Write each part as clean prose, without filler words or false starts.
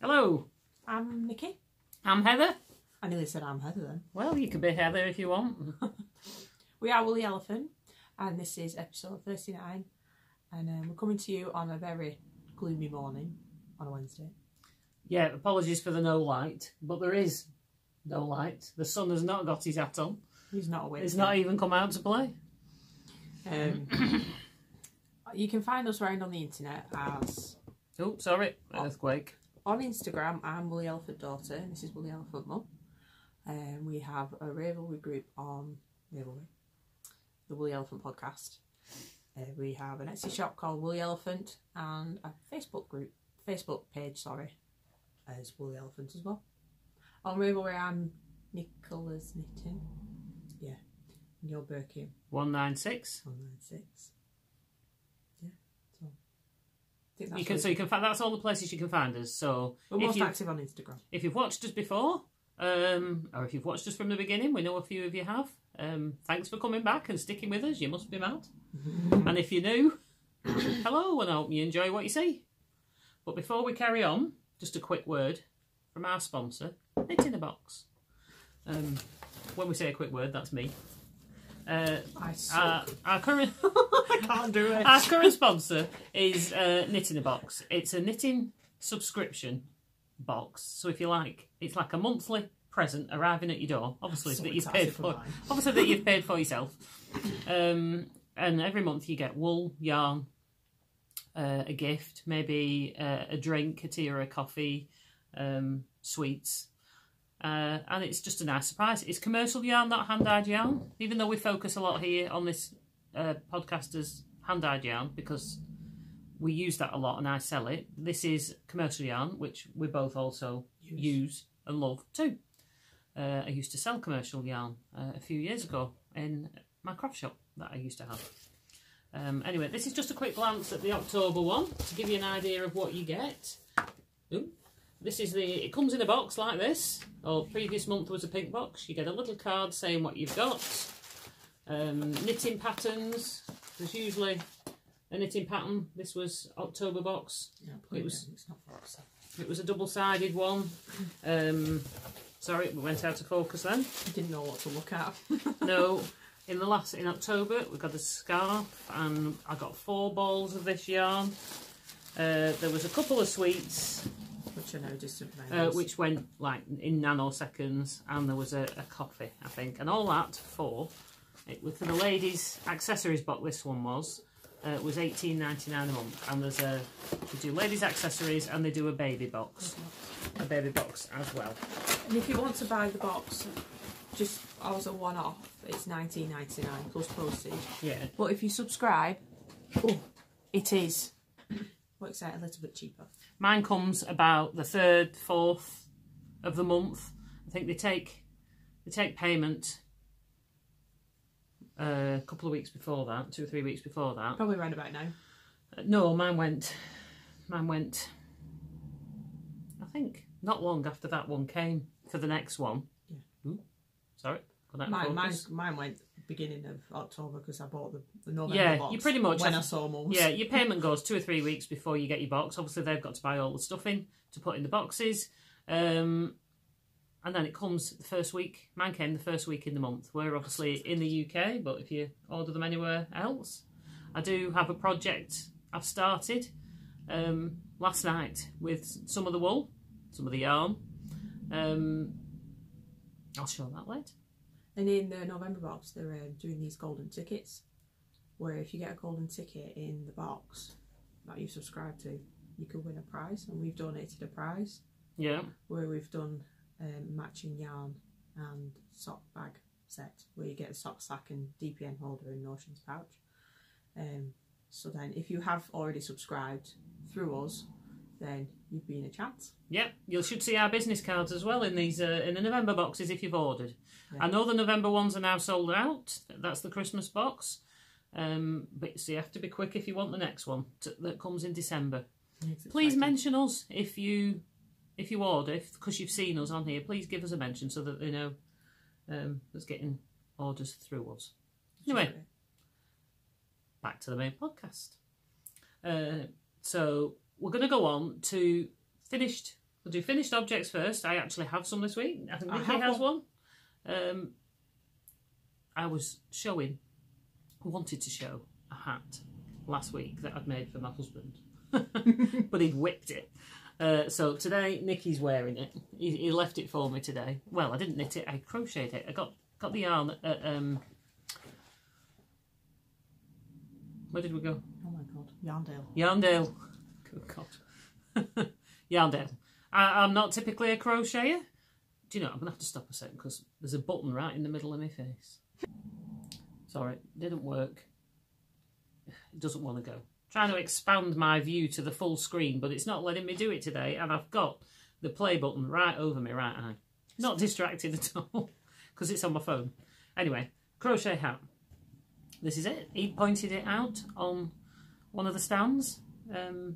Hello. I'm Nikki. I'm Heather. I nearly said I'm Heather then. Well, you could be Heather if you want. We are Woolly Elephant, and this is episode 39. And we're coming to you on a very gloomy morning on a Wednesday. Yeah, apologies for the no light, but there is no light. The sun has not got his hat on. He's not awake. He's not even come out to play. You can find us around on the internet as... Oh, sorry, earthquake. On Instagram, I'm Woolly Elephant Daughter, and this is Woolly Elephant Mum. We have a Ravelry group on Ravelry, the Woolly Elephant Podcast. We have an Etsy shop called Woolly Elephant and a Facebook page, as Woolly Elephant as well. On Ravelry, I'm NicolasKnitting. Yeah, and you're Birkin. 196. 196. You can find, that's all the places you can find us. So we're most active on Instagram. If you've watched us before, or if you've watched us from the beginning, we know a few of you have. Thanks for coming back and sticking with us. You must be mad. And if you're new, hello, and I hope you enjoy what you see. But before we carry on, just a quick word from our sponsor, Knit in a Box. When we say a quick word, that's me. Our current I can't do it. Our current sponsor is Knit in a Box. It's a knitting subscription box. So if you like, it's like a monthly present arriving at your door. Obviously that you've paid for. Obviously that you've paid for yourself. And every month you get wool, yarn, a gift, maybe a drink, a tea or a coffee, sweets. And it's just a nice surprise. It's commercial yarn, not hand-dyed yarn. Even though we focus a lot here on this podcast as hand-dyed yarn because we use that a lot and I sell it. This is commercial yarn, which we both also use and love too. I used to sell commercial yarn a few years ago in my craft shop that I used to have. Anyway, this is just a quick glance at the October one to give you an idea of what you get. Ooh. This is it comes in a box like this. Or previous month was a pink box. You get a little card saying what you've got. Knitting patterns. There's usually a knitting pattern. This was October box. Yeah, it was a double-sided one. Sorry, we went out of focus then. I didn't know what to look at. No. In October we got a scarf and I got 4 balls of this yarn. There was a couple of sweets. Which are no distant memories. Which went like in nanoseconds, and there was a coffee, I think, and all that for the ladies' accessories box. This one was $18.99 a month, and they do ladies' accessories and they do a baby box as well. And if you want to buy the box, just as a one-off, it's $19.99 plus postage. Yeah. But if you subscribe, it is. Works out a little bit cheaper. Mine comes about the 3rd, 4th of the month. I think they take payment a couple of weeks before that, 2 or 3 weeks before that. Probably around about now. No, mine went. I think not long after that one came for the next one. Yeah. Ooh, sorry. Mine went beginning of October because I bought the November box. You pretty much when I saw Mums. Yeah, your payment goes 2 or 3 weeks before you get your box. Obviously, they've got to buy all the stuff in to put in the boxes, and then it comes the first week. Mine came the first week in the month. We're obviously in the UK, but if you order them anywhere else, I do have a project I've started last night with some of the wool, some of the yarn. I'll show that later. And in the November box, they're doing these golden tickets, where if you get a golden ticket in the box that you subscribe to, you can win a prize. And we've donated a prize. Yeah. Where we've done matching yarn and sock bag set, where you get a sock sack and DPN holder and notions pouch. So then, if you have already subscribed through us, then you'd be in a chance. Yep, you should see our business cards as well in these in the November boxes if you've ordered. Yeah. I know the November ones are now sold out. That's the Christmas box. But so you have to be quick if you want the next one that comes in December. Please mention us if you order, because you've seen us on here. Please give us a mention so that they know that's getting orders through us. Anyway, back to the main podcast. So we're going to go on to finished We'll do finished objects first. I actually have some this week. I think Nikki has one. I wanted to show a hat last week that I'd made for my husband, but he'd whipped it. So today Nikki's wearing it. He left it for me today. Well, I didn't knit it, I crocheted it. I got the yarn at where did we go? Oh my god, Yarndale. Yarndale. Good God. Yarndale. I'm not typically a crocheter. Do you know, I'm going to have to stop a second because there's a button right in the middle of my face. Sorry, it didn't work. It doesn't want to go. Trying to expand my view to the full screen, but it's not letting me do it today, and I've got the play button right over my right eye. Not distracted at all because it's on my phone. Anyway, crochet hat. This is it. He pointed it out on one of the stands that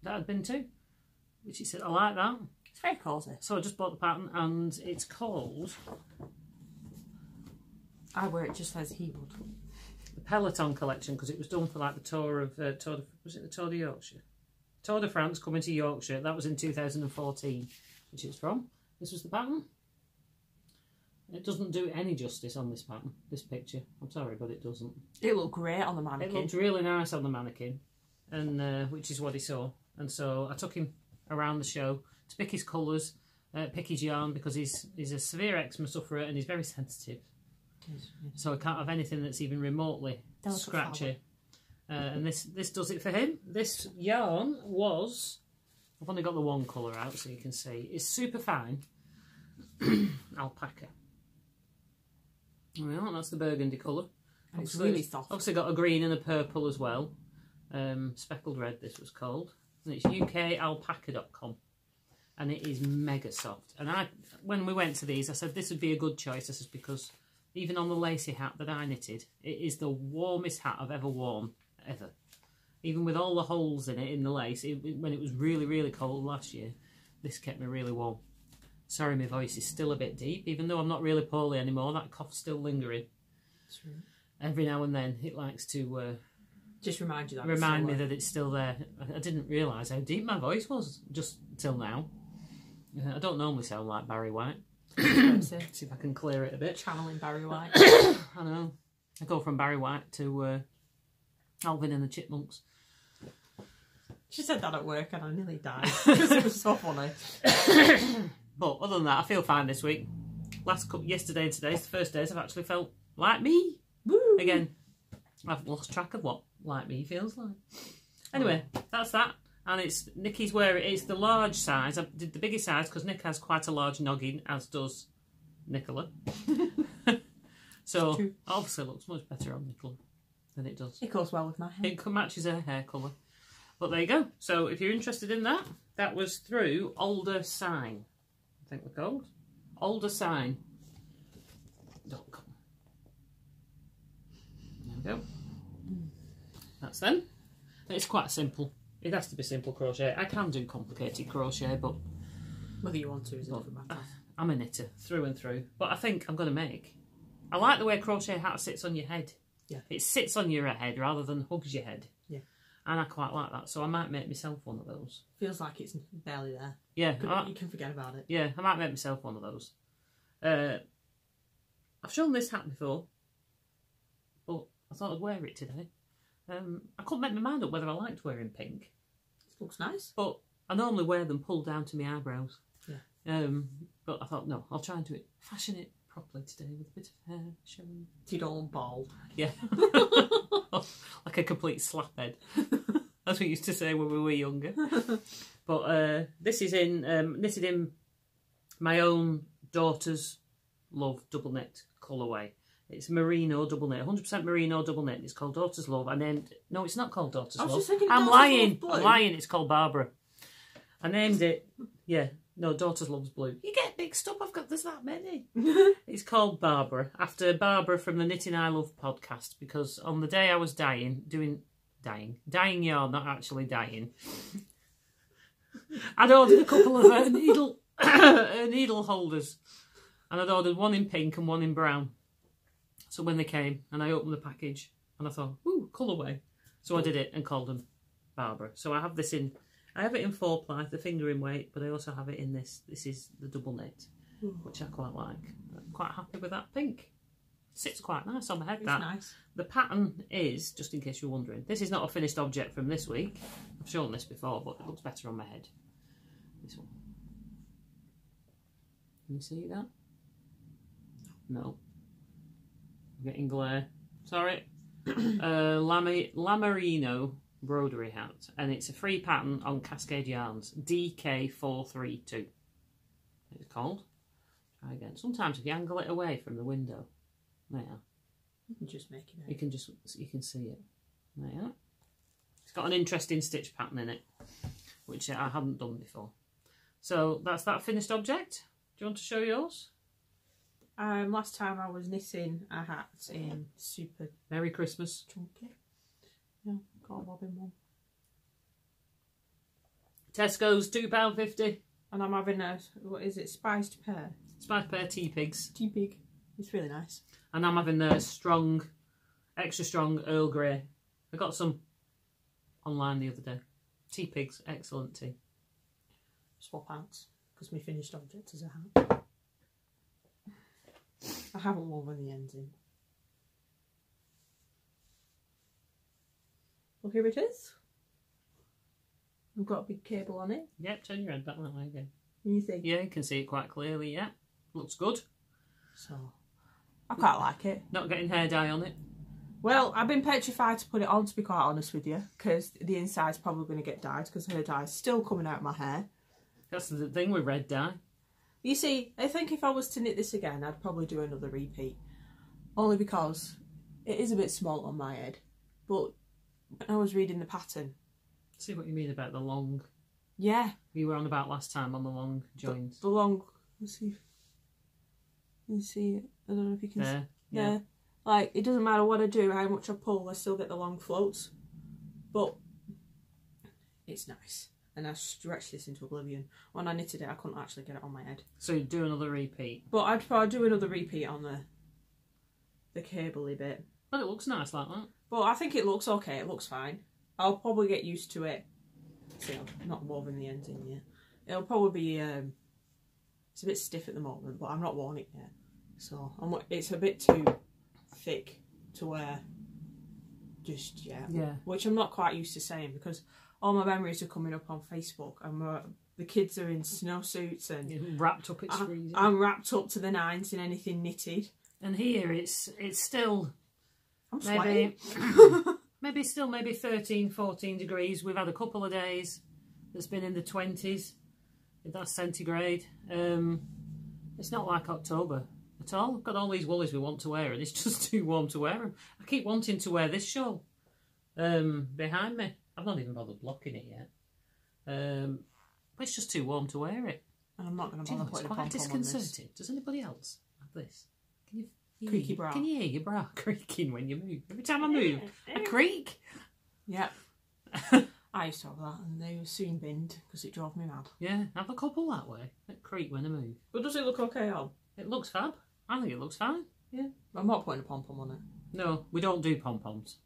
I'd been to, which he said, I like that. It's very cosy. So I just bought the pattern, and it's called... I wear it just as he would. The Peloton collection, because it was done for like the tour of was it the Tour de Yorkshire? Tour de France coming to Yorkshire. That was in 2014, which it's from. This was the pattern. It doesn't do any justice on this pattern, this picture. I'm sorry, but it doesn't. It looked great on the mannequin. It looked really nice on the mannequin, and which is what he saw. And so I took him around the show to pick his colours, pick his yarn, because he's a severe eczema sufferer and he's very sensitive. Yes. So I can't have anything that's even remotely scratchy. And this does it for him. This yarn was... I've only got the one colour out so you can see. It's super fine. Alpaca. There we are, that's the burgundy colour. And it's really soft. Obviously got a green and a purple as well. Speckled red this was called. And it's ukalpaca.com. And it is mega soft. And when we went to these, I said this would be a good choice. This is because even on the lacy hat that I knitted, it is the warmest hat I've ever worn, ever. Even with all the holes in it, in the lace, when it was really, really cold last year, this kept me really warm. Sorry, my voice is still a bit deep, even though I'm not really poorly anymore. That cough's still lingering. That's right. Every now and then, it likes to just remind you that remind me that it's still there. I didn't realise how deep my voice was just till now. I don't normally sound like Barry White. See if I can clear it a bit. Channeling Barry White. I know. I go from Barry White to Alvin and the Chipmunks. She said that at work and I nearly died because it was so funny. But other than that, I feel fine this week. Yesterday and today's the first days I've actually felt like me. Woo! Again, I've lost track of what like me feels like. Anyway, that's that. And it's Nikki's wear. It's the large size. I did the biggest size because Nick has quite a large noggin, as does Nicola. So obviously it looks much better on Nicola than it does. It goes well with my hair. It matches her hair colour. But there you go. So if you're interested in that, that was through Older Sign. I think we're called oldersign.com. There we go. That's them. It's quite simple. It has to be simple crochet. I can do complicated crochet, but whether you want to is a different matter. I'm a knitter through and through. But I think I'm going to make... I like the way a crochet hat sits on your head. Yeah. It sits on your head rather than hugs your head. Yeah. And I quite like that, so I might make myself one of those. Feels like it's barely there. Yeah. You can forget about it. Yeah, I might make myself one of those. I've shown this hat before, but I thought I'd wear it today. I couldn't make my mind up whether I liked wearing pink. It looks nice. But I normally wear them pulled down to my eyebrows. Yeah. But I thought, no, I'll try and do it, fashion it properly today with a bit of hair showing. You don't look bald. Yeah. Like a complete slap head. That's what we used to say when we were younger. But this is knitted in my own daughter's love double knit colourway. It's merino double knit, 100% merino double knit. It's called Daughter's Love. No, it's not called Daughter's Love. I'm lying. I'm lying. It's called Barbara. I named it. Yeah. No, Daughter's Love's blue. You get mixed up. There's that many. It's called Barbara, after Barbara from the Knitting I Love podcast, because on the day I was dying yarn, not actually dying, I'd ordered a couple of needle holders, and I'd ordered one in pink and one in brown. So when they came and I opened the package and I thought, ooh, colourway. So I did it and called them Barbara. So I have this in I have it in 4-ply, the fingering weight, but I also have it in this. This is the double knit, which I quite like. I'm quite happy with that pink. Sits quite nice on my head. It's that. nice. The pattern is, just in case you're wondering, this is not a finished object from this week. I've shown this before, but it looks better on my head. This one. Can you see that? No. I'm getting glare. Sorry. Lamerino broderie hat, and it's a free pattern on Cascade Yarns, DK432. It's called. Try again. Sometimes if you angle it away from the window, there. You can just make it out. You can see it. There. It's got an interesting stitch pattern in it, which I hadn't done before. So that's that finished object. Do you want to show yours? Last time I was knitting a hat in super Merry Christmas. chunky. Yeah, got a bobbin one. Tesco's £2.50. And I'm having a, what is it, spiced pear? Spiced pear tea pigs. Tea pig. It's really nice. And I'm having the strong, extra strong Earl Grey. I got some online the other day. Tea pigs, excellent tea. Swap out, because my finished object is a hat. I haven't woven the ends in. Well, here it is. I've got a big cable on it. Yep, turn your head back that way again. Can you see? Yeah, you can see it quite clearly, yeah. Looks good. So, I quite like it. Not getting hair dye on it. Well, I've been petrified to put it on, to be quite honest with you, because the inside's probably going to get dyed, because her dye's still coming out of my hair. That's the thing with red dye. You see, I think if I was to knit this again, I'd probably do another repeat. Only because it is a bit small on my head. But when I was reading the pattern... See what you mean about the long... Yeah. You were on about last time on the long joins. The long... Let's see. You see it? I don't know if you can see. Yeah. Like, it doesn't matter what I do, how much I pull, I still get the long floats. But it's nice. And I stretched this into oblivion. When I knitted it, I couldn't actually get it on my head. So you do another repeat. But I'd probably do another repeat on the cable-y bit. But it looks nice like that. But I think it looks okay. It looks fine. I'll probably get used to it. See, I'm not woven the ends in yet. It'll probably be... it's a bit stiff at the moment, but I'm not worn it yet. So it's a bit too thick to wear just yet. Yeah. Which I'm not quite used to saying, because all my memories are coming up on Facebook, and the kids are in snowsuits and you're wrapped up. It's freezing. I'm wrapped up to the nines in anything knitted. And here it's still. I'm sweating. Maybe 13, 14 degrees. We've had a couple of days that's been in the 20s. If that's centigrade. It's not like October at all. I've got all these woolies we want to wear, and it's just too warm to wear them. I keep wanting to wear this shawl behind me. I've not even bothered blocking it yet. But it's just too warm to wear it. And I'm not going to bother putting a pom-pom on this. It's quite disconcerting. Does anybody else have this? Can you creaky bra? Can you hear your bra creaking when you move? Every time I move, I creak. Yep. I used to have that, and they were soon binned because it drove me mad. Yeah, I have a couple that way that creak when I move. But does it look okay on? It looks fab. I think it looks fine. Yeah. I'm not putting a pom-pom on it. No, we don't do pom-poms.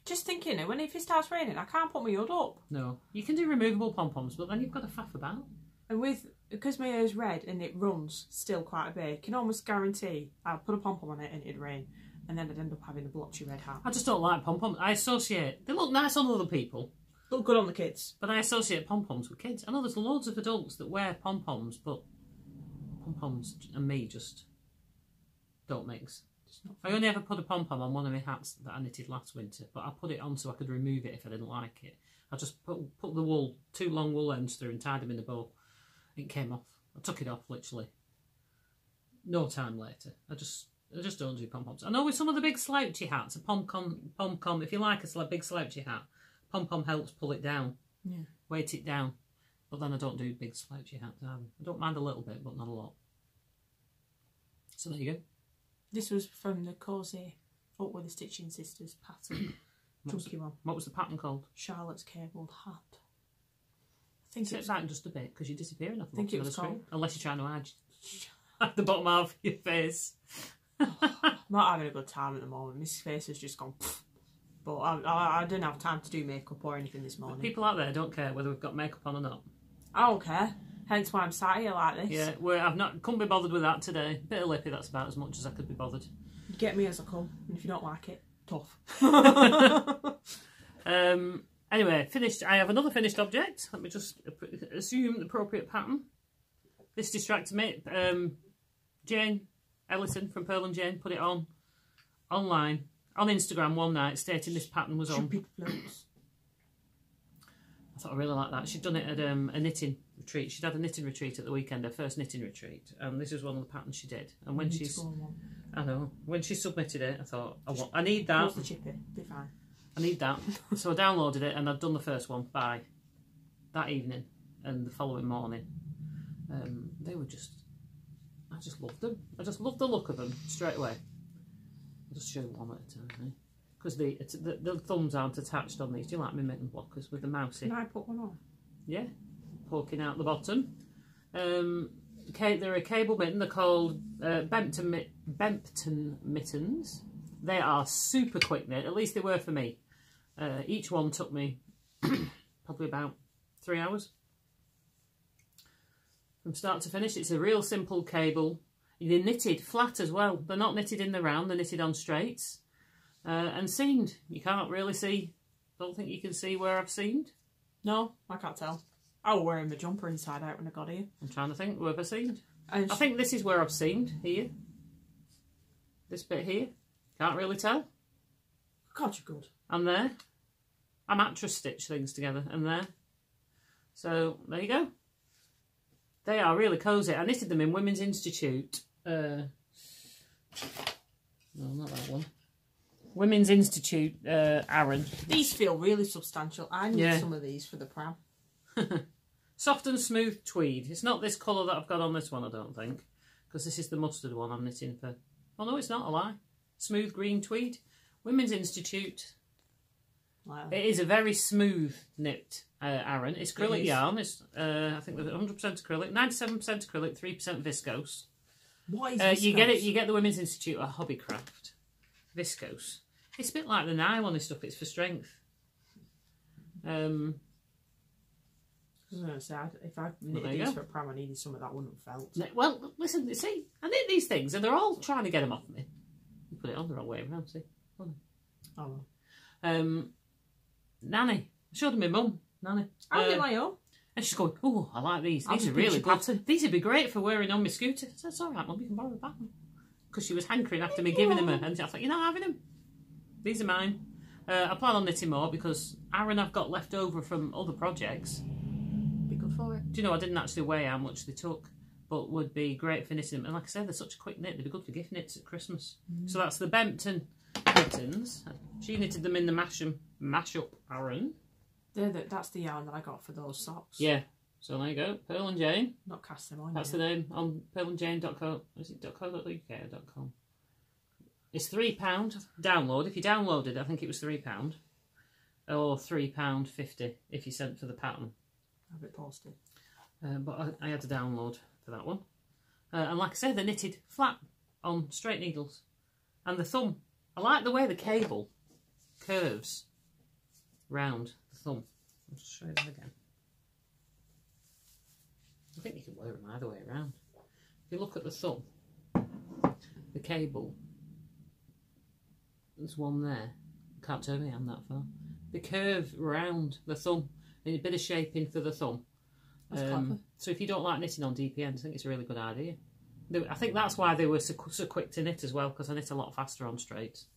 Just thinking, when if it starts raining, I can't put my hood up. No, you can do removable pom-poms, but then you've got to faff about. And because my hair's red and it runs still quite a bit, I can almost guarantee I'd put a pom-pom on it and it'd rain, and then I'd end up having a blotchy red hat. I just don't like pom-poms. They look nice on other people. Look good on the kids. But I associate pom-poms with kids. I know there's loads of adults that wear pom-poms, but pom-poms and me just don't mix. I only ever put a pom-pom on one of my hats that I knitted last winter, but I put it on so I could remove it if I didn't like it. I just put the wool, 2 long wool ends through and tied them in a bow. It came off. I took it off literally no time later. I just don't do pom-poms. I know with some of the big slouchy hats, a pom-pom, if you like a big slouchy hat, pom-pom helps pull it down, weight it down. But then I don't do big slouchy hats either. I don't mind a little bit, but not a lot. So there you go. This was from the Cosy Up With the Stitching Sisters pattern. Chunky one. What was the pattern called? Charlotte's Cabled Hat. I think it's back just a bit because you're disappearing. I think it was called. Unless you're trying to hide the bottom half of your face. I'm not having a good time at the moment. My face has just gone. But I didn't have time to do makeup or anything this morning. People out there don't care whether we've got makeup on or not. I don't care. Hence why I'm sat here like this. Yeah, couldn't be bothered with that today. Bit of lippy, that's about as much as I could be bothered. You get me as I come, and if you don't like it, tough. Anyway, finished. I have another finished object. Let me just assume the appropriate pattern. This distracted me. Jane Ellison from Pearl and Jane put it on online on Instagram one night, stating this pattern was on. I thought I really liked that. She'd done it at a knitting retreat. She'd had a knitting retreat at the weekend, her first knitting retreat, and this was one of the patterns she did. And when she submitted it, I thought I need that. The chippy, be fine. I need that. So I downloaded it, and I'd done the first one by that evening and the following morning. They were I just loved them. I just loved the look of them straight away. I'll just show you one at a time, because the thumbs aren't attached on these. Do you like my mitten blockers with the mousey? Can I put one on? Yeah, poking out the bottom. They're a cable mitten. They're called Bempton Mittens. They are super quick knit. At least they were for me. Each one took me probably about 3 hours. From start to finish. It's a real simple cable. They're knitted flat as well. They're not knitted in the round. They're knitted on straights. And seamed. You can't really see. Don't think you can see where I've seamed. No, I can't tell. I was wearing my jumper inside out when I got here. I'm trying to think where I've seamed. I think this is where I've seamed. Here. This bit here. Can't really tell. God, you're good. And there. I mattress stitch things together. And there. So, there you go. They are really cosy. I knitted them in Women's Institute. No, not that one. Women's Institute, Aaron. These feel really substantial. I need some of these for the pram. Soft and smooth tweed. It's not this colour that I've got on this one, I don't think. Because this is the mustard one I'm knitting for. Oh no, it's not, a lie. Smooth green tweed. Women's Institute. Wow. It is a very smooth knit, Aaron. It's acrylic yarn. It's I think 100% acrylic, 97% acrylic, 3% viscose. What is viscose? You get the Women's Institute at Hobbycraft. Viscose. It's a bit like the nylon and stuff. It's for strength. I was going to say, if I knitted these for a pram, I needed some of that wouldn't have felt. Well, listen, see, I knit these things and they're all trying to get them off me. You put it on the wrong way around, see? Oh. Nanny. I showed her my mum, Nanny. I did my own. And she's going, oh, I like these. These are really good. These would be great for wearing on my scooter. I said, it's all right, Mum, you can borrow them back. Because she was hankering after me giving them her. And I thought, you're not having them. These are mine. I plan on knitting more because Aaron I've got left over from other projects. Be good for it. Do you know, I didn't actually weigh how much they took, but would be great for knitting them. And like I said, they're such a quick knit. They'd be good for gift knits at Christmas. So that's the Bempton Mittens. She knitted them in the mash-up Aaron. That's the yarn that I got for those socks. Yeah. So there you go. Pearl and Jane. Not cast them on. That's the name on pearlandjane.co. Is it .co.uk or .com? It's £3 download. If you downloaded it, I think it was £3. Or £3.50 if you sent for the pattern. Have it posted. But I had to download for that one. And like I said, they're knitted flat on straight needles. And the thumb. I like the way the cable curves round the thumb. I'll just show you that again. I think you can wear them either way around. If you look at the thumb, the cable, there's one there. Can't turn my hand that far. The curve round the thumb, and a bit of shaping for the thumb. That's clever. So if you don't like knitting on DPN, I think it's a really good idea. I think that's why they were so quick to knit as well, because I knit a lot faster on straights.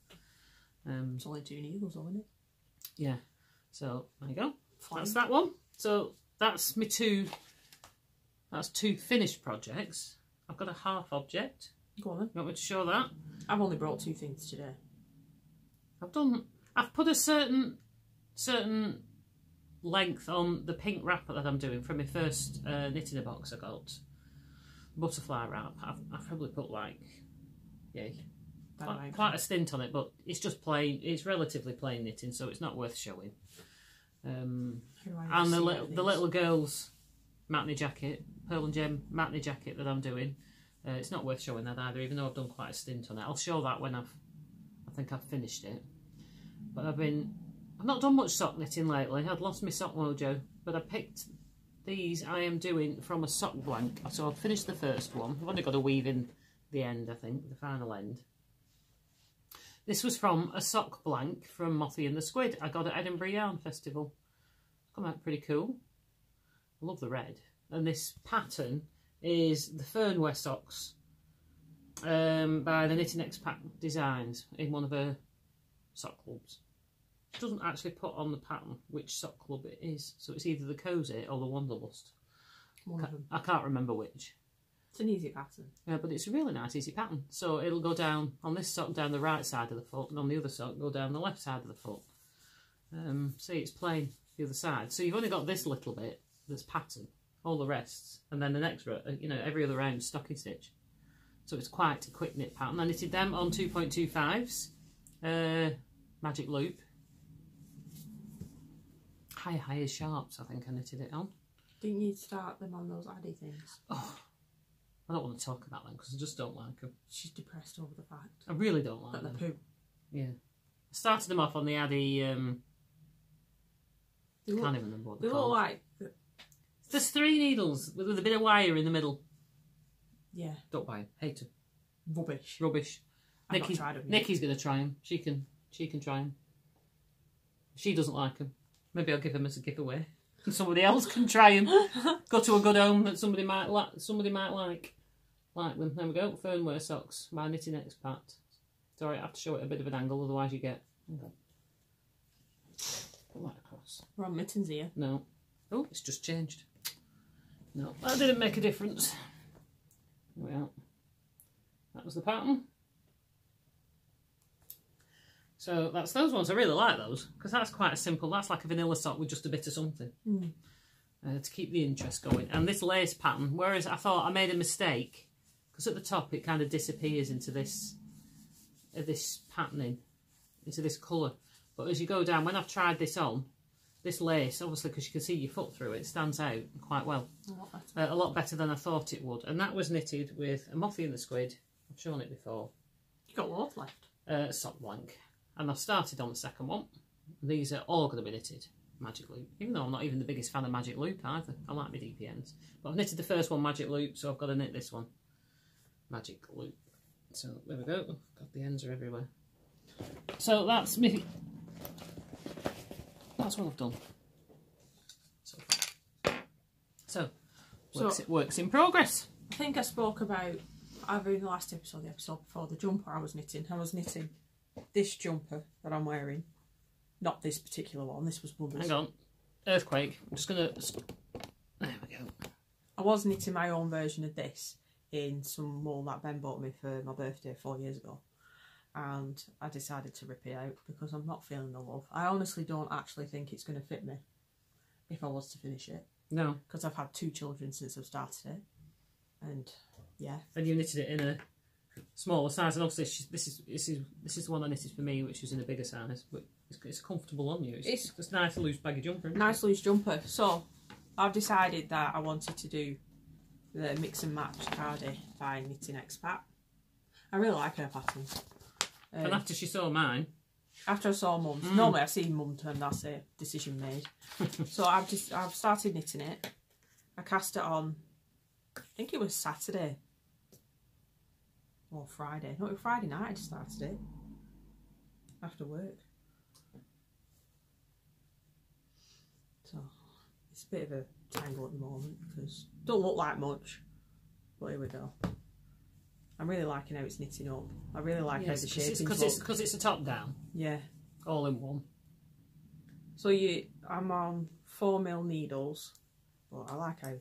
It's only 2 needles, isn't it? Yeah. So there you go. Fine. That's that one. So that's my two. That's 2 finished projects. I've got a half object. Go on then. You want me to show that? I've only brought 2 things today. I've put a certain length on the pink wrapper that I'm doing from my first knitting a box I got. Butterfly wrap. I've probably put like, quite a stint on it, but it's just plain. It's relatively plain knitting, so it's not worth showing. And the little girl's matney jacket, Pearl and Gem matney jacket that I'm doing, it's not worth showing that either, even though I've done quite a stint on it. I'll show that when I think I've finished it. But I've not done much sock knitting lately. I'd lost my sock mojo, but I picked these I am doing from a sock blank. So I've finished the first one. I've only got to weave in the end, I think, the final end. This was from a sock blank from Mothy and the Squid. I got at Edinburgh Yarn Festival. Come out pretty cool. I love the red. And this pattern is the Fernweh socks by the Knitting Expat Designs in one of her sock clubs. She doesn't actually put on the pattern which sock club it is, so it's either the Cozy or the Wanderlust. One of them. I can't remember which. It's an easy pattern. Yeah, but it's a really nice easy pattern. So it'll go down on this sock down the right side of the foot, and on the other sock go down the left side of the foot. See, it's plain the other side. So you've only got this little bit that's pattern, all the rests, and then the next row, you know, every other round stocking stitch. So it's quite a quick knit pattern. I knitted them on 2.25s magic loop. High sharps, I think I knitted it on. Didn't you start them on those Addy things? Oh, I don't want to talk about them because I just don't like them. She's depressed over the fact. I really don't like But them. the poo. Yeah. I started them off on the Addy, I can't even remember what they they're look called. like... There's 3 needles with a bit of wire in the middle. Yeah. Don't buy them. Hate them. Rubbish. Rubbish. I've not tried them yet. Nikki's going to try them. She can try them. She doesn't like them. Maybe I'll give them as a giveaway. Somebody else can try them. Go to a good home that somebody might like. Like them. There we go. Fernweh socks by Knitting Expat. Sorry, I have to show it a bit of an angle, otherwise you get. Put that across. We're on Mittens here. No. Oh, it's just changed. No, that didn't make a difference. There we are. That was the pattern. So that's those ones. I really like those because that's quite a simple. That's like a vanilla sock with just a bit of something to keep the interest going. And this lace pattern, whereas I thought I made a mistake because at the top it kind of disappears into this patterning, into this colour. But as you go down, when I've tried this on, this lace, obviously because you can see your foot through it, stands out quite well. A lot better than I thought it would. And that was knitted with a Mothy and the Squid. I've shown it before. You got loads left. Sock blank. And I've started on the second one. These are all going to be knitted magic loop, even though I'm not even the biggest fan of magic loop either. I like my DPNs. But I've knitted the first one magic loop, so I've got to knit this one magic loop. So there we go. God, the ends are everywhere. So that's me. That's what I've done. So works in progress. I think I spoke about, either in the last episode, the episode before, the jumper I was knitting. I was knitting this jumper that I'm wearing. Not this particular one, this was Mother's. Hang on. Earthquake. I'm just going to... There we go. I was knitting my own version of this in some wool that Ben bought me for my birthday 4 years ago. And I decided to rip it out because I'm not feeling the love. I honestly don't actually think it's going to fit me if I was to finish it. No. Because I've had 2 children since I've started it. And, yeah. And you knitted it in a smaller size. And obviously this is the one I knitted for me, which was in a bigger size. But it's comfortable on you. It's a nice loose baggy jumper. Nice loose jumper. So, I've decided that I wanted to do the Mix and Match Cardi by Knitting Expat. I really like her patterns. And after she saw mine, after I saw Mum's, normally I see Mum turn, that's a decision made. So I've started knitting it. I cast it on, I think it was Saturday or Friday. No, it was Friday night I started it after work. So it's a bit of a tangle at the moment because it don't look like much, but here we go. I'm really liking how it's knitting up. I really like how the shaping's because it's a top down. Yeah. All in one. So I'm on 4mm needles, but I like how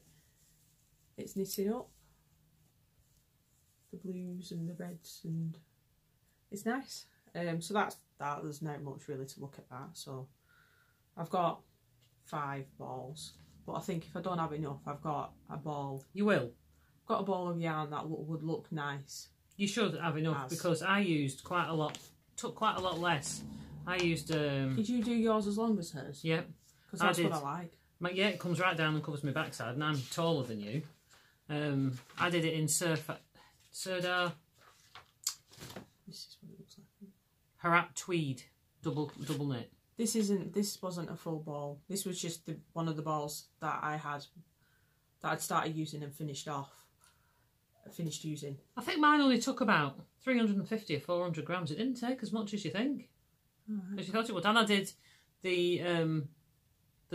it's knitting up. The blues and the reds, and it's nice. So that's that. There's not much really to look at that. So I've got 5 balls, but I think if I don't have enough, I've got a ball. You will. Got a ball of yarn that would look nice. You should have enough because I used quite a lot, took quite a lot less. I used... Did you do yours as long as hers? Yeah. Because that's what I like. Yeah, it comes right down and covers my backside and I'm taller than you. I did it in Serdar... This is what it looks like. Harat tweed. double knit. This wasn't a full ball. This was just one of the balls that I'd started using and finished using. I think mine only took about 350 or 400 grams. It didn't take as much as you think. As you thought it would. And I did the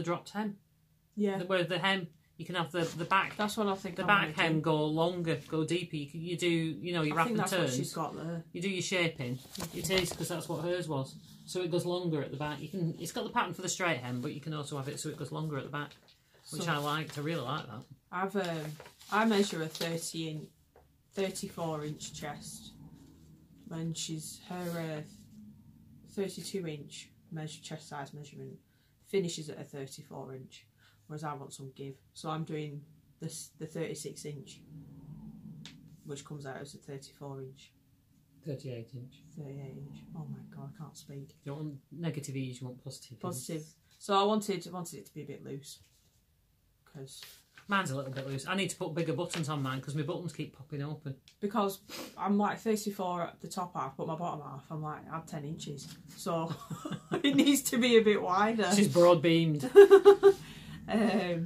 dropped hem. Yeah. Where the hem, you can have the back. That's what I think. The back hem go longer, go deeper. You do, you know, your wrap and turns. That's what she's got there. You do your shaping. It is, because that's what hers was. So it goes longer at the back. It's got the pattern for the straight hem, but you can also have it so it goes longer at the back, which I liked. I really like that. I measure a 34-inch chest, and her 32-inch chest size measurement finishes at a 34-inch, whereas I want some give. So I'm doing the 36-inch, which comes out as a 34-inch. 38-inch. 38-inch. Oh my god, I can't speak. You don't want negative E's, you want positive. Positive. So I wanted it to be a bit loose, because mine's a little bit loose. I need to put bigger buttons on mine because my buttons keep popping open. Because I'm like 34 at the top half, but my bottom half I'm like add 10 inches, so it needs to be a bit wider. She's broad beamed. Yeah,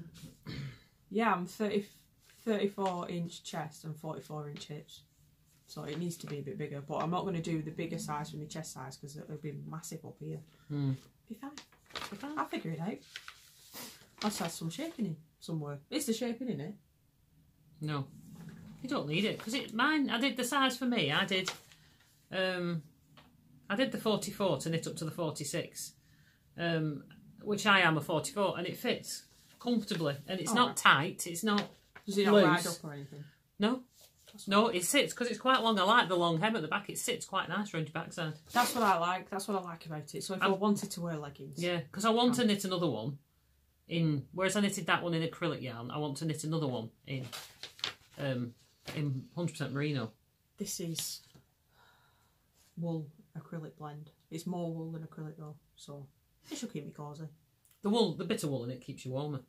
I'm 34-inch chest and 44-inch hips. So it needs to be a bit bigger, but I'm not going to do the bigger size for my chest size because it'll be massive up here. Be fine. I'll figure it out. I'll just have some shaping in somewhere. Is the shaping in it? No, you don't need it because mine. I did the size for me. I did the 44 to knit up to the 46, which I am a 44, and it fits comfortably, and it's not tight. It's not. Does it not loose. ride up or anything? No. No, it sits, because it's quite long. I like the long hem at the back. It sits quite nice around your backside. That's what I like. That's what I like about it. So if I wanted to wear leggings... Yeah, because I want to knit another one in... Whereas I knitted that one in acrylic yarn, I want to knit another one in 100% merino. This is wool acrylic blend. It's more wool than acrylic though, so it should keep me cosy. The bit of wool in it keeps you warmer.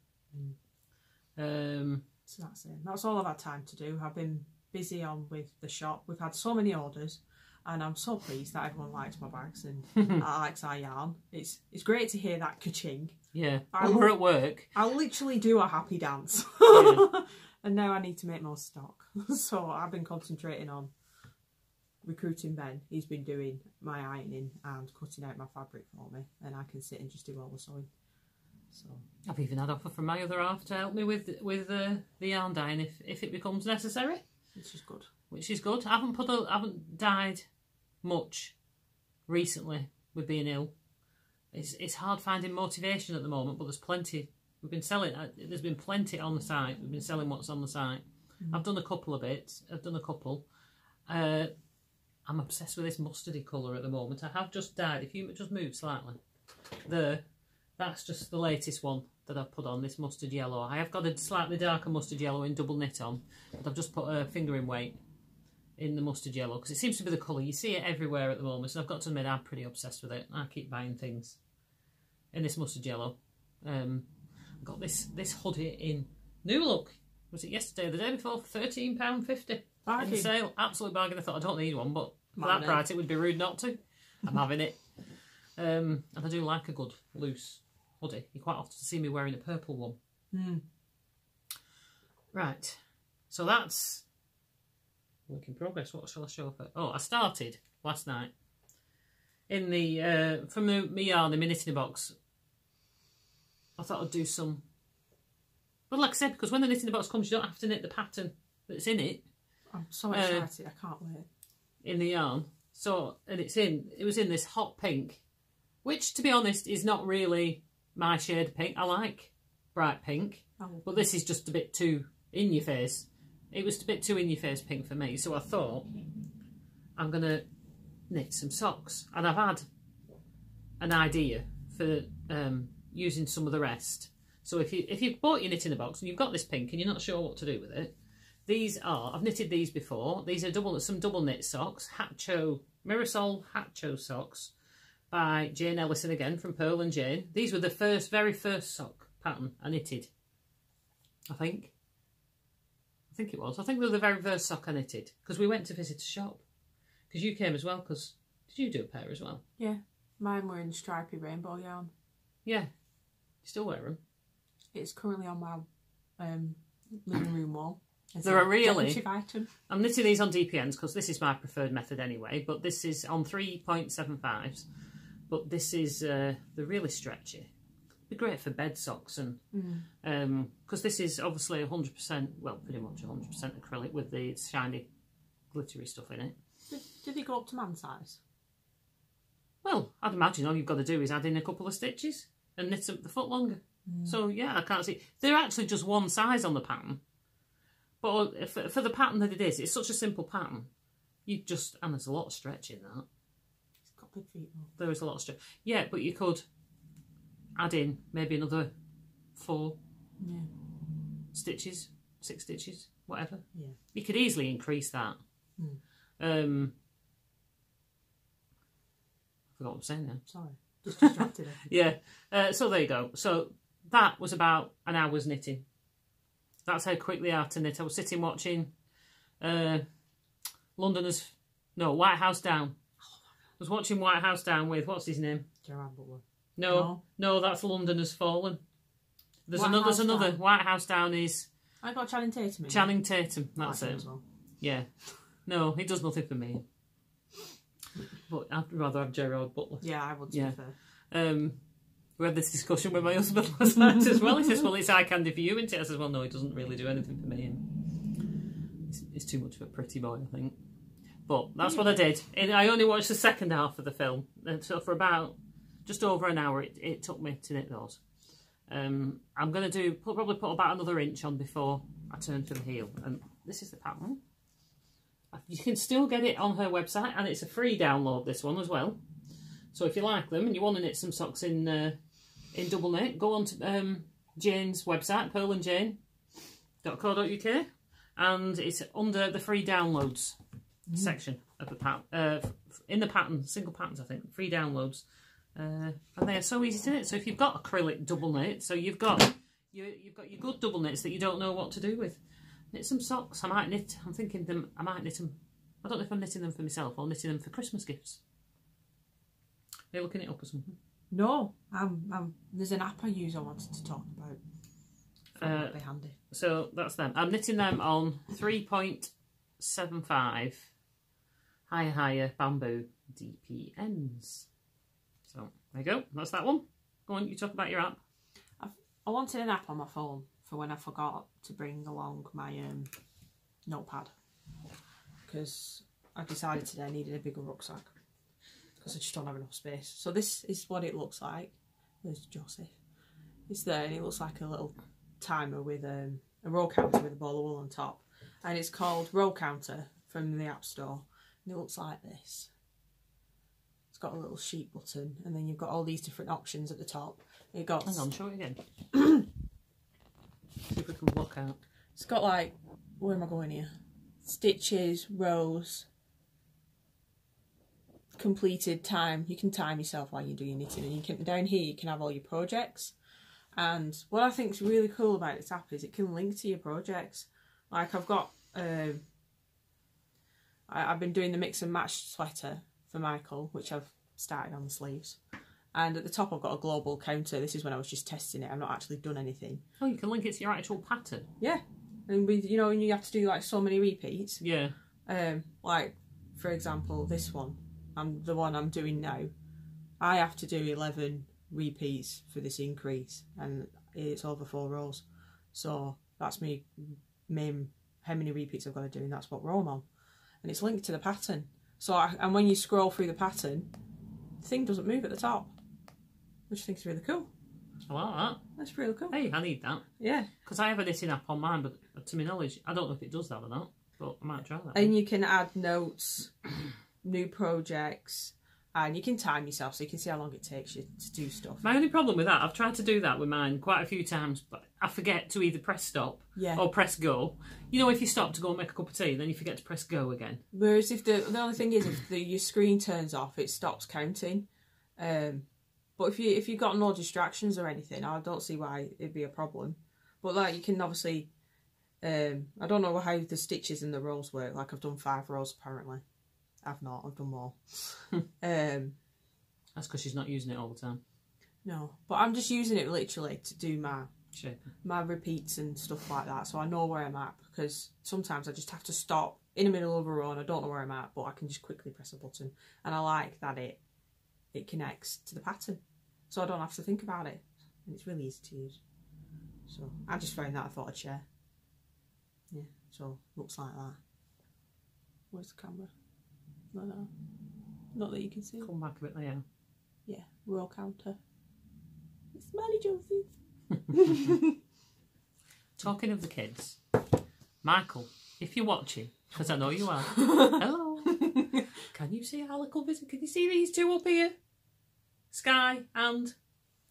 So that's it. That's all I've had time to do. I've been busy on with the shop. We've had so many orders, and I'm so pleased that everyone likes my bags and likes our yarn. It's great to hear that ka-ching. Yeah, when we're at work. I literally do a happy dance. Yeah. And now I need to make more stock. So I've been concentrating on recruiting Ben. He's been doing my ironing and cutting out my fabric for me, and I can sit and just do all the sewing. So I've even had offer from my other half to help me with the yarn dyeing if it becomes necessary. Which is good. I haven't dyed much recently with being ill. It's hard finding motivation at the moment, but there's plenty. We've been selling. There's been plenty on the site. We've been selling what's on the site. I've done a couple of bits. I'm obsessed with this mustardy colour at the moment. I have just dyed. If you just move slightly, that's just the latest one that I've put on, this mustard yellow. I have got a slightly darker mustard yellow in double knit on, but I've just put a fingering weight in the mustard yellow because it seems to be the colour. You see it everywhere at the moment, and I've got to admit I'm pretty obsessed with it. I keep buying things in this mustard yellow. I got this hoodie in New Look. Was it yesterday or the day before? For £13.50 in sale. Absolute bargain. I thought I don't need one, but for that price it would be rude not to. I'm having it. And I do like a good loose hoodie. You quite often see me wearing a purple one. Right, so that's work in progress. What shall I show for? Oh, I started last night in the from my yarn in my knitting box. I thought I'd do some, but like I said, because when the knitting box comes, you don't have to knit the pattern that's in it. I'm so excited! I can't wait. In the yarn, so and it was in this hot pink, which to be honest is not really my shade of pink. I like bright pink, but this is just a bit too in your face. It was a bit too in your face pink for me, so I thought I'm gonna knit some socks, and I've had an idea for using some of the rest. So if you've bought your knit in a box and you've got this pink and you're not sure what to do with it, I've knitted these before. These are some double knit socks, Mirasol Hatcho socks by Jane Ellison again from Pearl and Jane. These were the very first sock pattern I knitted. I think it was. I think they were the very first sock I knitted because we went to visit a shop. Because you came as well. Because did you do a pair as well? Yeah. Mine were in stripy rainbow yarn. Yeah. You still wear them? It's currently on my living room wall. There are really... decorative item. I'm knitting these on DPNs because this is my preferred method anyway, but this is on 3.75s. But this is, they're really stretchy. Be great for bed socks and, because this is obviously 100%, well, pretty much 100% acrylic with the shiny, glittery stuff in it. Did they go up to man size? Well, I'd imagine all you've got to do is add in a couple of stitches and knit them the foot longer. So yeah, I can't see. They're actually just one size on the pattern. But for the pattern that it is, it's such a simple pattern. You just, and there's a lot of stretch in that. It's got big feet though. There is a lot of stretch. Yeah, but you could add in maybe another 4 stitches, 6 stitches, whatever. Yeah. You could easily increase that. I forgot what I'm saying now. Sorry, just distracted. Yeah. So there you go. So that was about an hour's knitting. That's how quick they are to knit. I was sitting watching White House Down. I was watching White House Down with, what's his name? Gerard Butler. No, that's London Has Fallen. There's White another. White House Down is... I got Channing Tatum in Channing Tatum, that's it. Well. Yeah. No, he does nothing for me. But I'd rather have Gerard Butler. Yeah, I would, to be fair. We had this discussion with my husband last night as well. He says, well, it's eye candy for you, isn't it? I says, well, no, he doesn't really do anything for me. And it's too much of a pretty boy, I think. But that's what I did. And I only watched the second half of the film. And so for about just over an hour, it took me to knit those. I'm going to probably put about another inch on before I turn to the heel. And this is the pattern. You can still get it on her website, and it's a free download, this one as well. So if you like them and you want to knit some socks in double knit, go on to Jane's website, pearlandjane.co.uk, and it's under the free downloads section of the pattern. In the pattern, single patterns, I think, free downloads, and they are so easy to knit. So if you've got acrylic double knit, so you've got your good double knits that you don't know what to do with, knit some socks. I'm thinking I might knit them. I don't know if I'm knitting them for myself or knitting them for Christmas gifts. Are you looking it up or something? No, there's an app I use I wanted to talk about. That'd be handy. So that's them. I'm knitting them on 3.75 higher bamboo DPNs. So there you go. That's that one. Go on, you talk about your app. I wanted an app on my phone for when I forgot to bring along my notepad, because I decided today I needed a bigger rucksack because I just don't have enough space. So this is what it looks like. There's Joseph. It's there, and it looks like a little timer with a row counter with a ball of wool on top, and it's called Row Counter from the App Store, and it looks like this. It's got a little sheet button, and then you've got all these different options at the top. It got... Hang on, show it again. See if we can block out. It's got, like, where am I going here? Stitches, rows, completed time. You can time yourself while you're doing knitting, and you can, down here you can have all your projects. And what I think is really cool about this app is it can link to your projects. Like, I've got I've been doing the mix and match sweater for Michael, which I've started on the sleeves, and at the top I've got a global counter. This is when I was just testing it. I've not actually done anything. Oh, you can link it to your actual pattern. Yeah, and with, you know, when you have to do like so many repeats. Yeah. Like, for example, this one, the one I'm doing now, I have to do 11 repeats for this increase, and it's over 4 rows. So that's me, how many repeats I've got to do, and that's what row I'm on. And it's linked to the pattern. So, and when you scroll through the pattern, the thing doesn't move at the top, which I think is really cool. I like that. That's really cool. Hey, I need that. Yeah. Because I have a knitting app on mine, but to my knowledge, I don't know if it does that or not, but I might try that. And you can add notes, new projects, and you can time yourself so you can see how long it takes you to do stuff. My only problem with that, I've tried to do that with mine quite a few times, but I forget to either press stop or press go. You know, if you stop to go and make a cup of tea, then you forget to press go again. Whereas if the only thing is, if your screen turns off, it stops counting. But if you've got no distractions or anything, I don't see why it'd be a problem. But like, you can obviously, I don't know how the stitches and the rows work. Like, I've done 5 rows apparently. I've not. I've done more. That's because she's not using it all the time. No, but I'm just using it literally to do Shape. my repeats and stuff like that, so I know where I'm at, because sometimes I just have to stop in the middle of a row and I don't know where I'm at, but I can just quickly press a button, and I like that it connects to the pattern, so I don't have to think about it, and it's really easy to use. So I just found that, I thought I'd share. Yeah, so looks like that. Where's the camera? Like that. Not that you can see. Come back a bit there. Yeah, row counter. Smiley Josie. Talking of the kids, Michael, if you're watching, because I know you are, hello. Can you see our little visit? Can you see these two up here? Sky and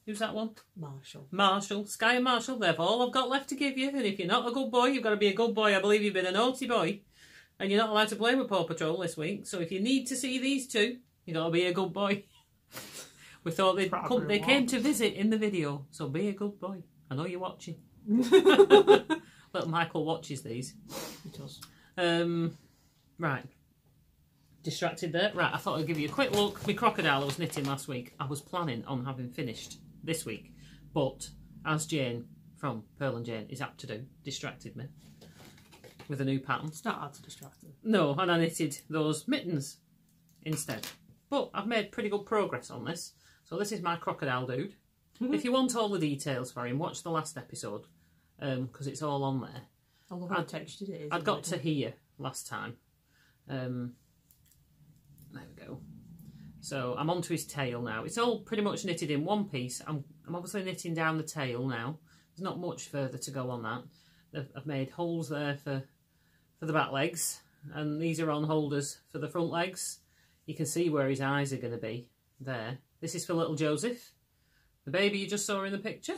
who's that one? Marshall. Sky and Marshall. They've all I've got left to give you. And if you're not a good boy, you've got to be a good boy. I believe you've been a naughty boy, and you're not allowed to play with Paw Patrol this week. So if you need to see these two, you got to be a good boy. We thought they came to visit in the video, so be a good boy. I know you're watching. Little Michael watches these. He does. Right. Distracted there. Right, I thought I'd give you a quick look. My crocodile I was knitting last week, I was planning on having finished this week, but as Jane from Pearl and Jane is apt to do, distracted me with a new pattern. It's not hard to distract them. No, and I knitted those mittens instead. But I've made pretty good progress on this. So this is my crocodile dude. If you want all the details for him, watch the last episode, because it's all on there. I love how textured it is. I'd got to here last time. There we go. So I'm onto his tail now. It's all pretty much knitted in one piece. I'm obviously knitting down the tail now. There's not much further to go on that. I've made holes there for the back legs, and these are on holders for the front legs. You can see where his eyes are going to be there. This is for little Joseph, the baby you just saw in the picture.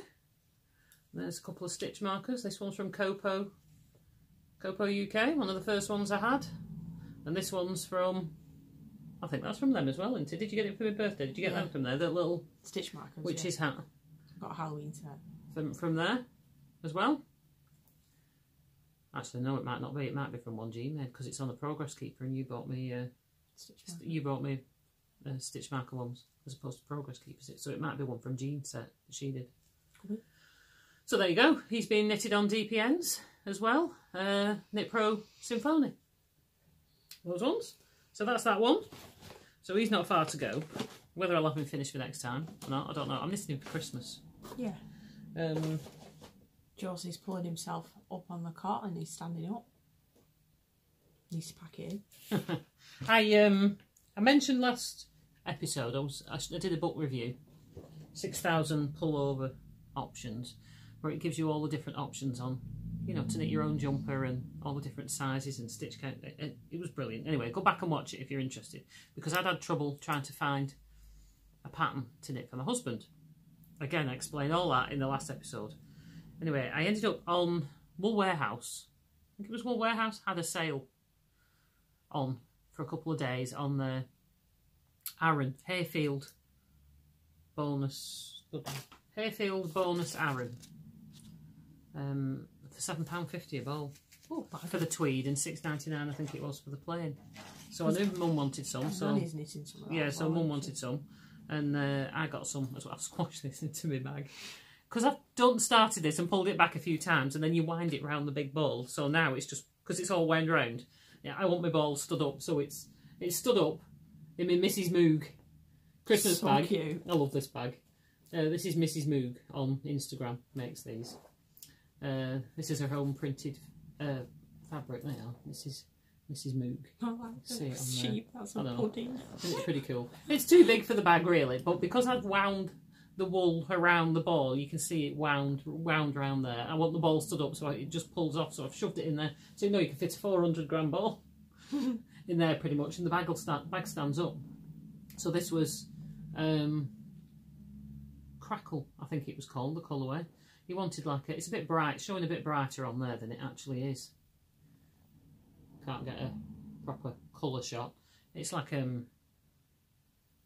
There's a couple of stitch markers. This one's from Copo UK, one of the first ones I had. And this one's from, I think that's from them as well, isn't it? Did you get it for my birthday? Did you get them from there? That little stitch markers, witch's hat. I've got a Halloween set. From there as well. Actually, no, it might not be. It might be from One G Made, because it's on the Progress Keeper, and you bought me stitch marker ones as opposed to Progress Keepers. So it might be one from Jean's set that she did. So there you go. He's been knitted on DPNs as well. Knit Pro Symphony. Those ones. So that's that one. So he's not far to go. Whether I'll have him finished for next time or not, I don't know. I'm knitting him for Christmas. Yeah. Josie's pulling himself up on the cot and he's standing up. Needs to pack it in. I mentioned last episode I did a book review, 6,000 pullover options, where it gives you all the different options on, you know, to knit your own jumper and all the different sizes and stitch count. It was brilliant. Anyway, go back and watch it if you're interested, because I'd had trouble trying to find a pattern to knit for my husband. Again, I explained all that in the last episode. Anyway, I ended up on Wool Warehouse. I think it was Wool Warehouse had a sale on for a couple of days on the Aran Hayfield bonus Aran for £7.50 a ball. Oh, for the tweed, and £6.99 I think it was for the plain. So I knew Mum wanted some. So knitting some. Yeah, so Mum wanted some, and I got some as well. I've squashed this into my bag because I've started this and pulled it back a few times, and then you wind it round the big ball. So now it's just because it's all wound round. Yeah, I want my ball stood up, so it's stood up in my Mrs. Moog Christmas bag. Cute. I love this bag. This is Mrs. Moog on Instagram, makes these. This is her home printed fabric now. This is Mrs. Moog. I like the sheep, that's a pudding. It's pretty cool. It's too big for the bag really, but because I've wound the wool around the ball, you can see it wound around there. I want the ball stood up so it just pulls off, so I've shoved it in there. So you know you can fit a 400 gram ball in there pretty much, and the bag stands up. So this was Crackle, I think it was called, the colourway. He wanted like it's a bit bright, showing a bit brighter on there than it actually is. Can't get a proper colour shot. It's like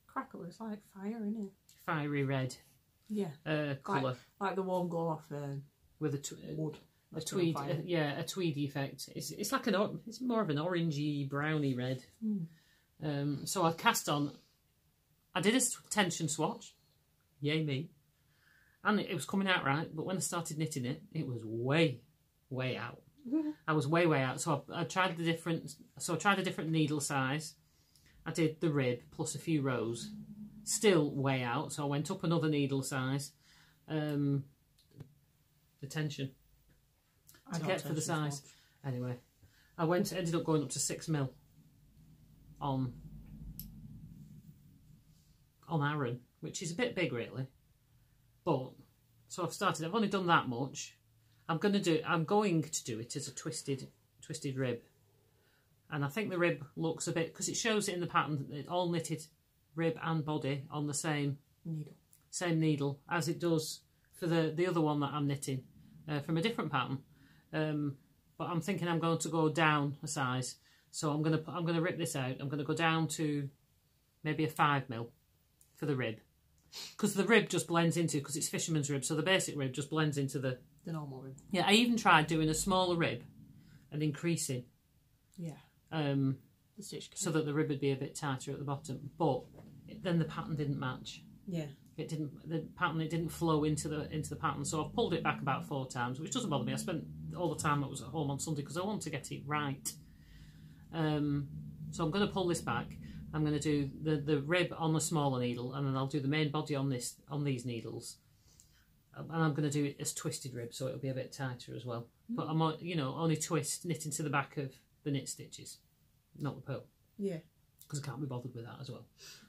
Crackle is like fire, isn't it? Fiery red. Yeah. Colour. Like the warm glow off with a wood. A tweed, a tweedy effect. It's like it's more of an orangey browny red. So I cast on. I did a tension swatch, yay me, and it was coming out right, but when I started knitting it, it was way out. I was way out, so I tried the different, I tried a different needle size. I did the rib plus a few rows, still way out, so I went up another needle size, the tension, to get for the size. Anyway, I ended up going up to 6mm on Aaron, which is a bit big really, but so I've only done that much. I'm going to do it as a twisted rib, and I think the rib looks a bit, because it shows it in the pattern, it all knitted rib and body on the same needle as it does for the other one that I'm knitting from a different pattern. But I'm thinking I'm going to go down a size, so I'm going to rip this out. I'm going to go down to maybe a 5mm for the rib, because the rib just blends into, because it's fisherman's rib, so the basic rib just blends into the normal rib. Yeah, I even tried doing a smaller rib and increasing. Yeah. The stitch so that the rib would be a bit tighter at the bottom, but then the pattern didn't match. Yeah. It didn't flow into the pattern, so I've pulled it back about 4 times, which doesn't bother me. I spent all the time I was at home on Sunday because I want to get it right. So I'm going to pull this back. I'm going to do the rib on the smaller needle, and then I'll do the main body on these needles. And I'm going to do it as twisted rib, so it'll be a bit tighter as well. But I'm, only knit into the back of the knit stitches, not the pearl. Yeah. Because I can't be bothered with that as well.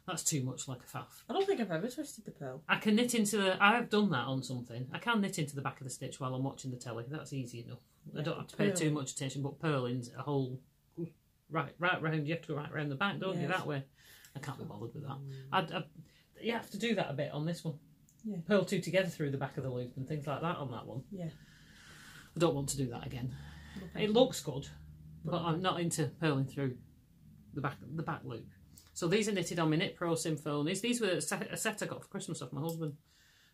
That's too much like a faff. I don't think I've ever twisted the pearl. I can knit into I have done that on something. I can knit into the back of the stitch while I'm watching the telly. That's easy enough. Yeah, I don't have to pay too much attention, but purling's a whole right round. You have to go right round the back, don't you? That way. I can't be bothered with that. You have to do that a bit on this one. Yeah. Purl 2 together through the back of the loop and things like that on that one. Yeah. I don't want to do that again. Okay. It looks good, but I'm not into purling through the back loop. So these are knitted on my Knit Pro Symphonies. These were a set I got for Christmas off my husband.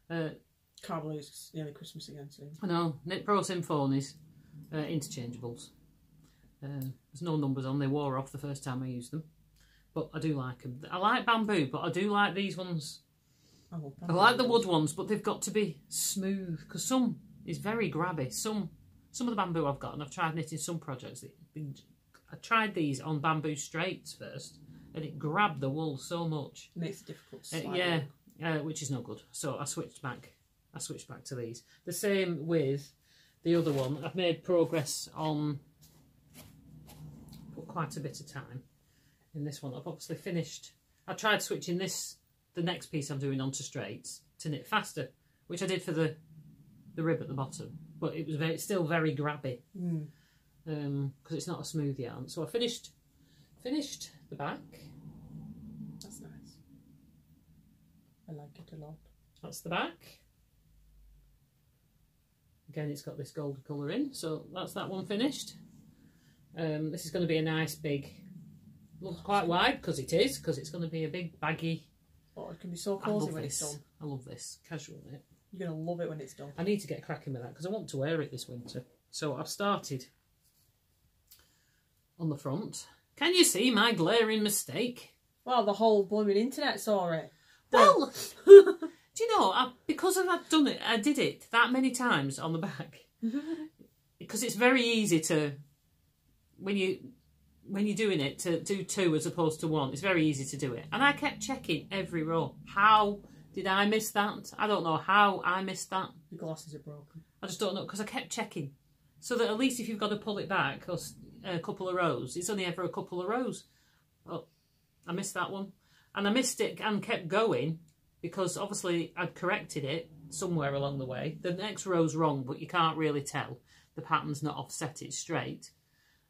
Can't believe it's nearly Christmas again soon. I know. Knit Pro Symphonies, interchangeables. There's no numbers on. They wore off the first time I used them, but I do like them. I like bamboo, but I do like these ones. I like the wood ones, but they've got to be smooth, because some is very grabby. Some of the bamboo I've got, and I've tried knitting some projects. I tried these on bamboo straights first, and it grabbed the wool so much. It makes it difficult. Which is no good. So I switched back to these. The same with the other one. I've made progress on, put quite a bit of time in this one. I've obviously finished. I tried switching the next piece I'm doing onto straights to knit faster, which I did for the rib at the bottom, but it was still very grabby, because it's not a smooth yarn. So I finished the back. That's nice. I like it a lot. That's the back. Again, it's got this gold colour in, so that's that one finished. This is going to be a nice big, looks quite wide because it's going to be a big baggy. Oh, it can be so cosy when it's done. I love this casual knit. You're going to love it when it's done. I need to get cracking with that because I want to wear it this winter. So I've started on the front. Can you see my glaring mistake? Well, the whole blooming internet saw it. Well, do you know, because I've done it, I did it that many times on the back. Because it's very easy to, when you're doing it, to do 2 as opposed to 1. It's very easy to do it. And I kept checking every row. How did I miss that? I don't know how I missed that. The glasses are broken. I just don't know, because I kept checking. So that at least if you've got to pull it back a couple of rows, it's only ever a couple of rows. Oh, I missed that one. And I missed it and kept going because obviously I'd corrected it somewhere along the way. The next row's wrong, but you can't really tell. The pattern's not offset, it's straight.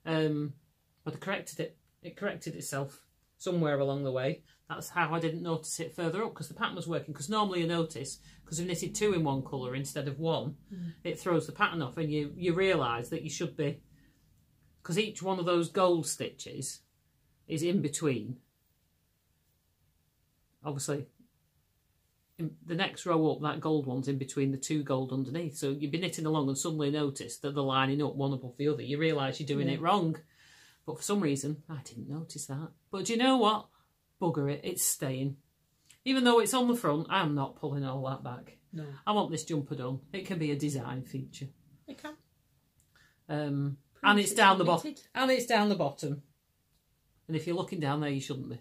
But I corrected it. It corrected itself somewhere along the way. That's how I didn't notice it further up, because the pattern was working. Because normally you notice, because we've knitted 2 in one colour instead of 1, it throws the pattern off, and you realise that you should be, because each one of those gold stitches is in between. Obviously, the next row up, that gold one's in between the 2 gold underneath. So you'd be knitting along and suddenly notice that they're lining up one above the other. You realise you're doing it wrong. But for some reason, I didn't notice that. But do you know what? Bugger it, it's staying. Yeah. Even though it's on the front, I'm not pulling all that back. No. I want this jumper done. It can be a design feature. It can. And it's down the bottom. And it's down the bottom. And if you're looking down there, you shouldn't be.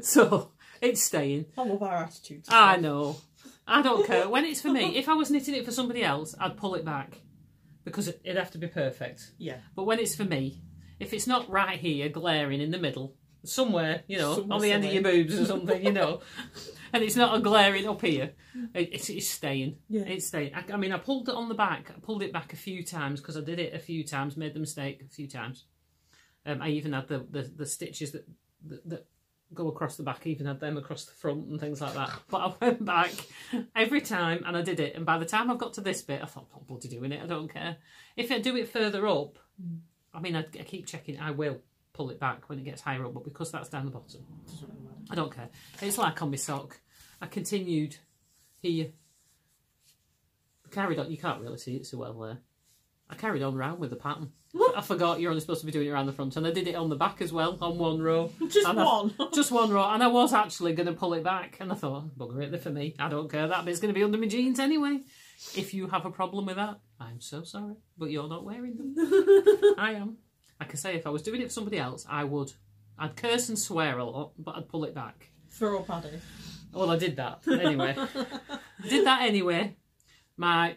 So, it's staying. I love our attitude. I know. I don't care. When it's for me, if I was knitting it for somebody else, I'd pull it back. Because it'd have to be perfect. Yeah. But when it's for me, if it's not right here, glaring in the middle, somewhere, you know, somewhere on the end of your boobs or something, you know, and it's not a glaring up here, it's staying. Yeah. It's staying. I mean, I pulled it on the back. I pulled it back a few times because I did it a few times, made the mistake a few times. I even had the stitches that go across the back, even had them across the front and things like that. But I went back every time and I did it. And by the time I've got to this bit, I thought, I'm not bloody doing it. I don't care. If I do it further up, I mean, I keep checking. I will pull it back when it gets higher up, but because that's down the bottom, I don't care. It's like on my sock. I continued here. I carried on. You can't really see it so well there. I carried on round with the pattern. I forgot you're only supposed to be doing it around the front, and I did it on the back as well, on one row. Just one row, and I was actually going to pull it back, and I thought, bugger it, they're for me. I don't care, that bit's going to be under my jeans anyway. If you have a problem with that, I'm so sorry, but you're not wearing them. I am. Like I say, if I was doing it for somebody else, I would. I'd curse and swear a lot, but I'd pull it back. Throw up, Paddy. Well, I did that anyway. I did that anyway. My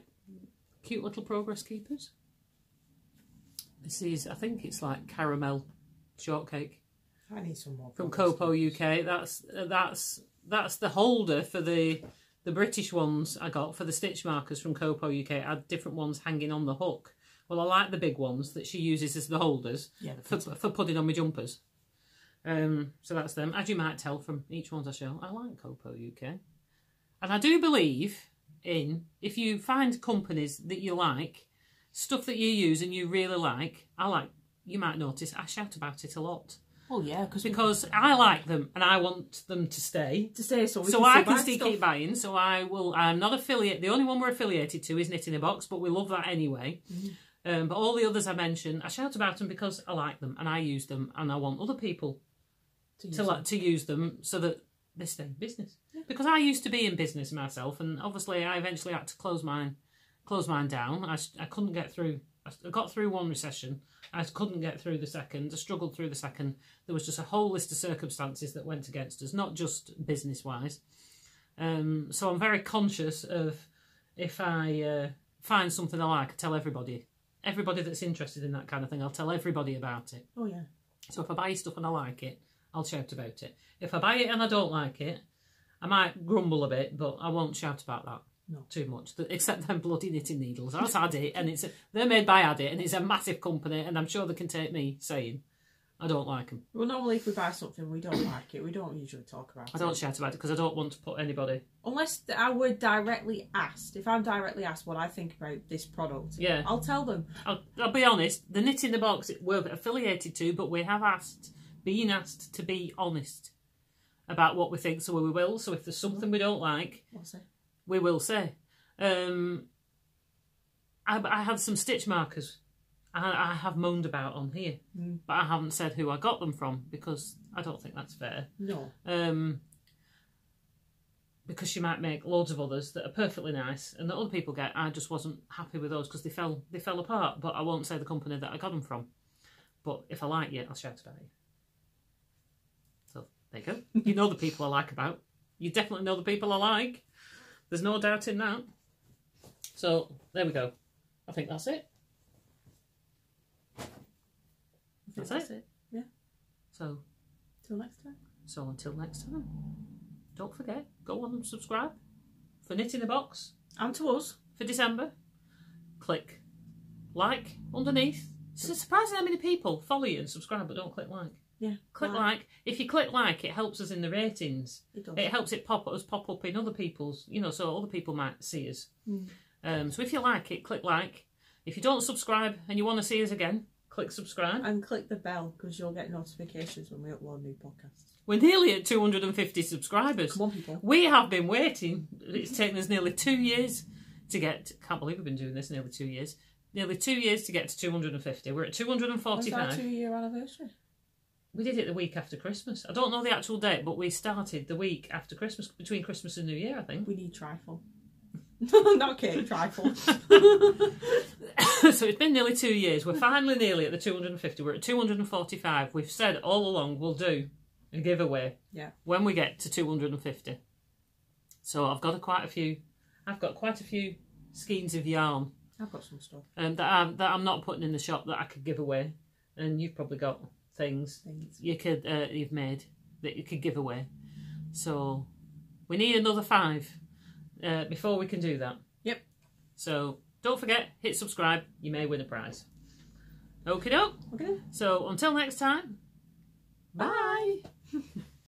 cute little progress keepers. This is, I think it's like caramel shortcake. I need some more. From Copo UK. That's the holder for the British ones I got for the stitch markers from Copo UK. I had different ones hanging on the hook. Well, I like the big ones that she uses as the holders for putting on my jumpers. So that's them. As you might tell from each one I show, I like Copo UK. And I do believe in, if you find companies that you like, stuff that you use and you really like, you might notice, I shout about it a lot. Oh yeah, because I like them and I want them to stay. So I can still keep buying. So I'm not affiliate. The only one we're affiliated to is Knitting a Box, but we love that anyway. But all the others I mentioned, I shout about them because I like them and I use them, and I want other people to use them so that they stay in business. Yeah. Because I used to be in business myself, and obviously I eventually had to close mine down. I couldn't get through. I got through one recession. I couldn't get through the second. I struggled through the second. There was just a whole list of circumstances that went against us, not just business-wise. So I'm very conscious of, if I find something I like, I tell everybody. Everybody that's interested in that kind of thing, I'll tell everybody about it. Oh, yeah. So if I buy stuff and I like it, I'll shout about it. If I buy it and I don't like it, I might grumble a bit, but I won't shout about that. No. Too much, except them bloody knitting needles. That's Addy, and they're made by Addy, and it's a massive company, and I'm sure they can take me saying I don't like them. Well, normally if we buy something we don't like it, we don't usually talk about it. I don't shout about it because I don't want to put anybody. Unless I were directly asked. If I'm directly asked what I think about this product, yeah, I'll tell them. I'll be honest. The Knitting the Box we're affiliated to, but we have been asked to be honest about what we think, so we will. So if there's something we don't like, we will say. I had some stitch markers I have moaned about on here, but I haven't said who I got them from because I don't think that's fair. No. Because she might make loads of others that are perfectly nice and that other people get. I just wasn't happy with those because they fell apart. But I won't say the company that I got them from. But if I like you, I'll shout about you. So there you go. You know the people I like about. You definitely know the people I like. There's no doubt in that. So there we go. I think that's it. That's it. Yeah. So until next time. So until next time. Don't forget, go on and subscribe for Knitting the Box. And to us. For December. Click like underneath. It's surprising how many people follow you and subscribe but don't click like. Yeah. Click like. If you click like, it helps us in the ratings. It does. It helps it pop up in other people's, so other people might see us. So if you like it, click like. If you don't subscribe and you want to see us again, click subscribe. And click the bell because you'll get notifications when we upload new podcasts. We're nearly at 250 subscribers. Come on, people. We have been waiting. It's taken us nearly 2 years to get... Can't believe we've been doing this nearly 2 years. Nearly 2 years to get to 250. We're at 245. When's our 2-year anniversary? We did it the week after Christmas. I don't know the actual date, but we started the week after Christmas, between Christmas and New Year, I think. We need trifle. Not cake, trifle. So it's been nearly 2 years. We're finally nearly at the 250. We're at 245. We've said all along we'll do a giveaway when we get to 250. So I've got quite a few skeins of yarn. I've got some stuff that I'm not putting in the shop that I could give away, and you've probably got things you've made that you could give away. So we need another 5 before we can do that. Yep. So don't forget, hit subscribe. You may win a prize. Okie doke. Okay. So until next time. Bye.